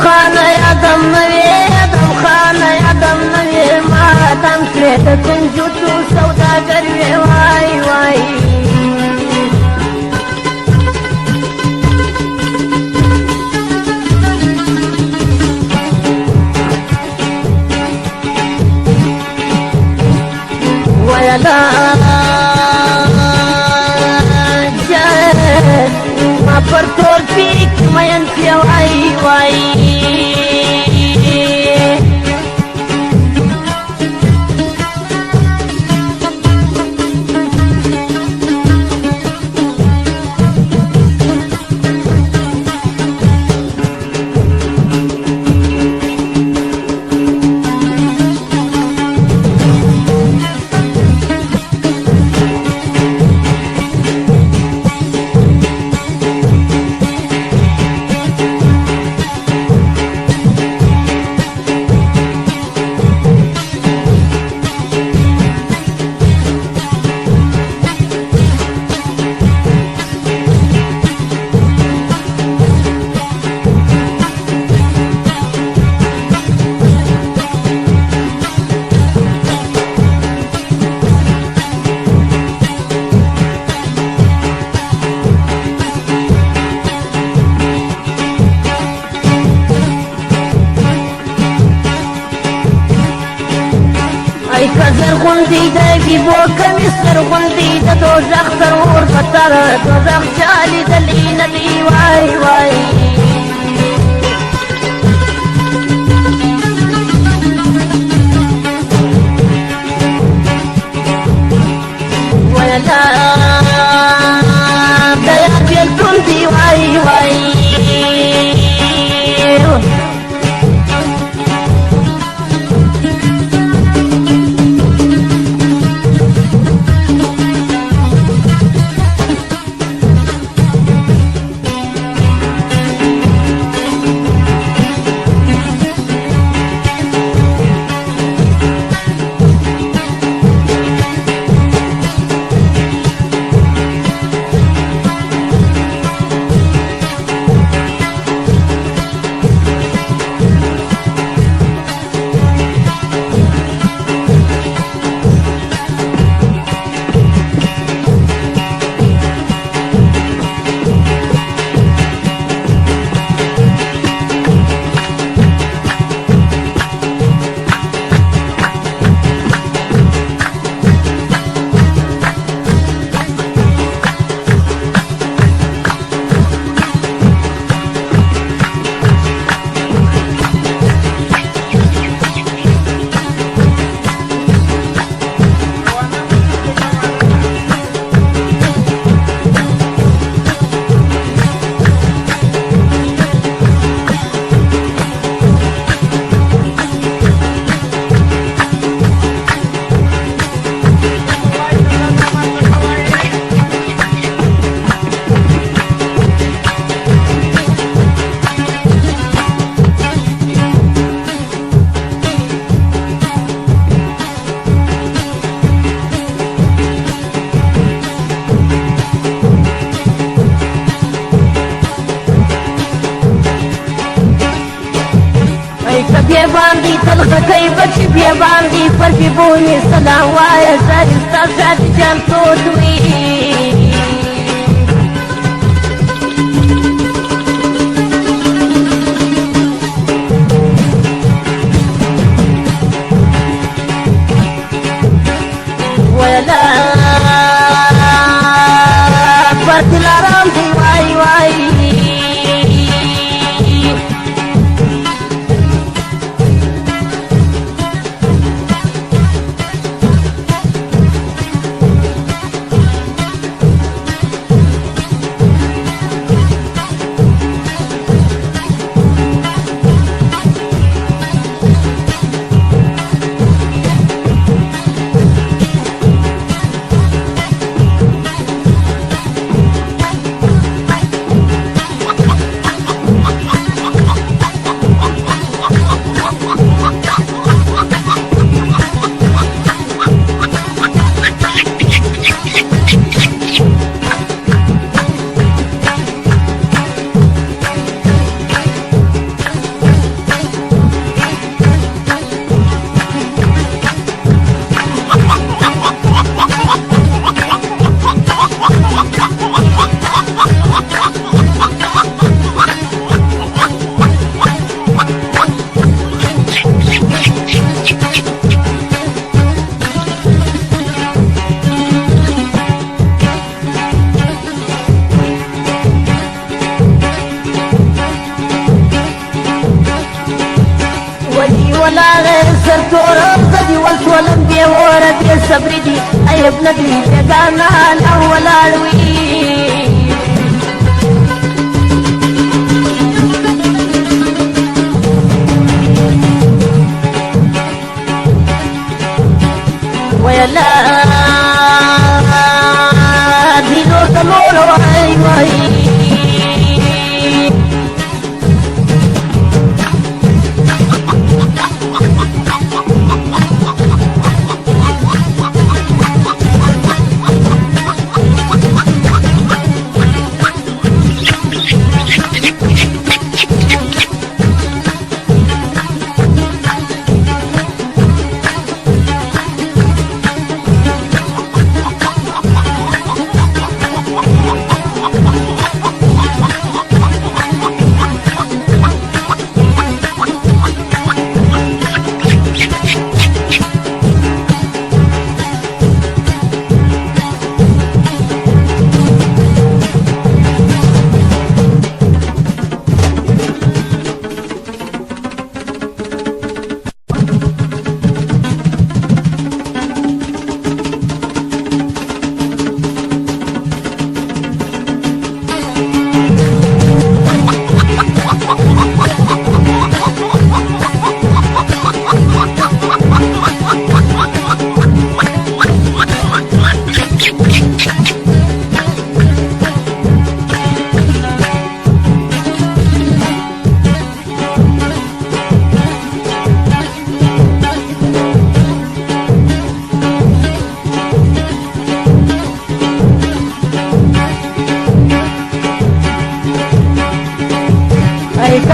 خانه یادم نوی ادم خانه یادم نوی ما دم کړې د کنجوسو سوداګر وې وای وای ویلا ما پر ټول پیک مین سی وای وای زرغوندي د بیبو کمیس زرغوندي د دوزخ تر اور خطر دوزخ چالي دلی ندی وای وای ویلا بیا بیلتون دی وای وای بیا باندې تل خکې بچي بیا باندې پر بيبوني سلام وایه زاري ستا شاد جان تود وي ویلا پر دلارام دی وای وای ولا سر تورطدي والتولم بي وردي صبري دي اي ابنتي جانا الاول علوي ويلا دينو تمولو واي واي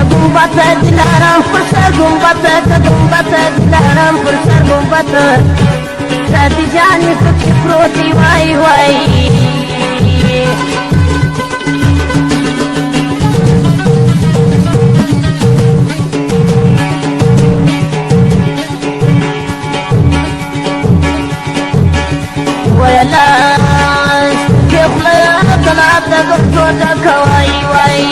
gumbata dilarang persar gumbata dilarang persar gumbata jadi jani kuci proti wai wai wala kefla talata gurta kawai wai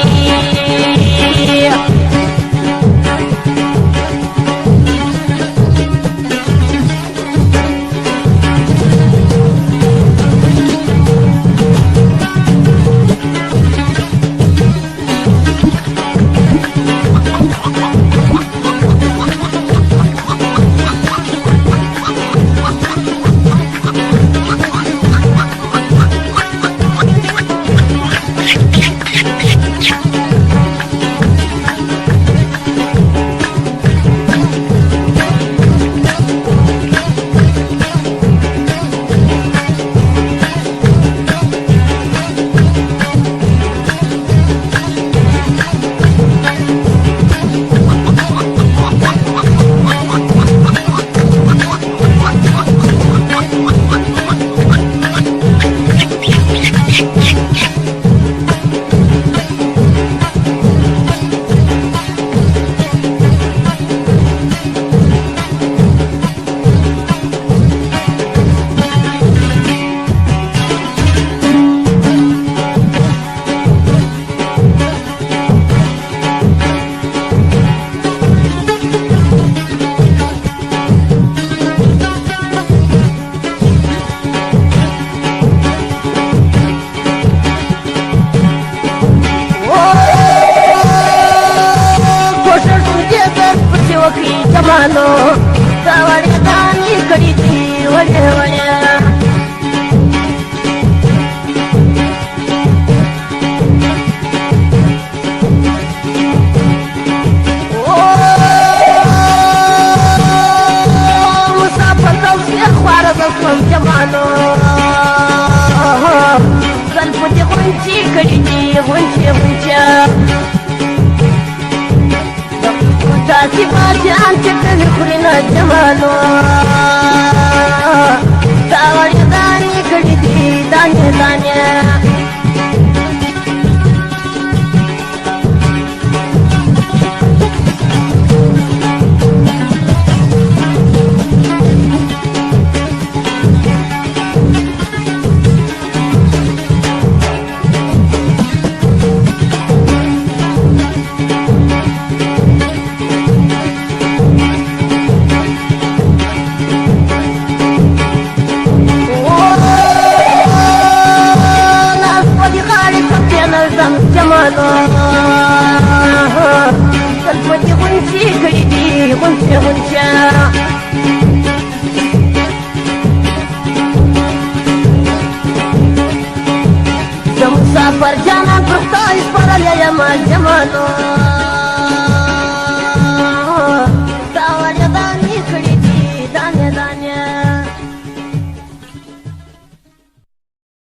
Jamalo, tawari dani kaditi wale wale. Oh, musafir tausi akhwara bakum jamalo. Zalputi hunchi kaditi hunchi. تاسبات أنت تذكرنا جماله تاوري داني كدي داني جمالو تلفتي غنشي كيدي غنشي غنشا مسافر جانا برخطاي فرال يا ما جمالو